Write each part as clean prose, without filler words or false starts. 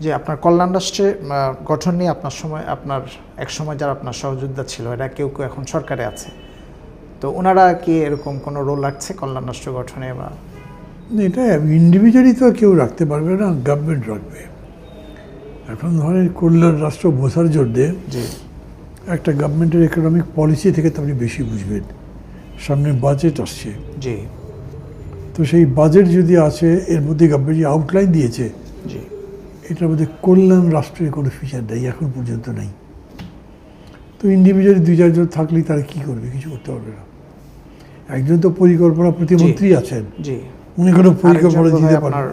যে আপনার কল্যাণ রাষ্ট্রে গঠন নিয়ে আপনার এক সময় যারা আপনার সহযোদ্ধা ছিল এরা কেউ কেউ এখন সরকারে আছে, তো ওনারা কি এরকম কোনো রোল রাখছে কল্যাণ রাষ্ট্র গঠনে? বা এটা ইন্ডিভিজুয়ালি তো কেউ রাখতে পারবে না, গভর্নমেন্ট রাখবে। এখন ধরেন কল্যাণ রাষ্ট্র বোঝার জন্যে জি একটা গভর্নমেন্টের ইকোনমিক পলিসি থেকে তো আপনি বেশি বুঝবেন। সামনে বাজেট আসছে, জি তো সেই বাজেট যদি আছে এর মধ্যে গভর্নমেন্ট যে আউটলাইন দিয়েছে জি এটার মধ্যে কল্যাণ রাষ্ট্রের কোনো ফিচার নেই, এখন পর্যন্ত নেই। তো ইন্ডিভিজুয়ালি 2-4 জন থাকলেই তারা কী করবে? কিছু করতে পারবে না। একজন তো পরিকল্পনা প্রতিমন্ত্রী আছেন, জি উনি কোনো পরিকল্পনা দিতে পারেন। আপনার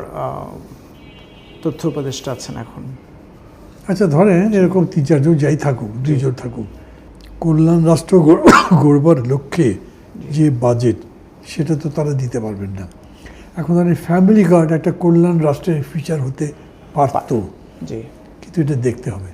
তথ্য উপদেষ্টা আছেন এখন। আচ্ছা ধরেন এরকম 3-4 জন যাই থাকুক, 2 জন থাকুক, কল্যাণ রাষ্ট্র গড়বার লক্ষ্যে যে বাজেট সেটা তো তারা দিতে পারবেন না। এখন ধরেন ফ্যামিলি কার্ড একটা কল্যাণ রাষ্ট্রের ফিচার হতে পারত, জি কিন্তু এটা দেখতে হবে।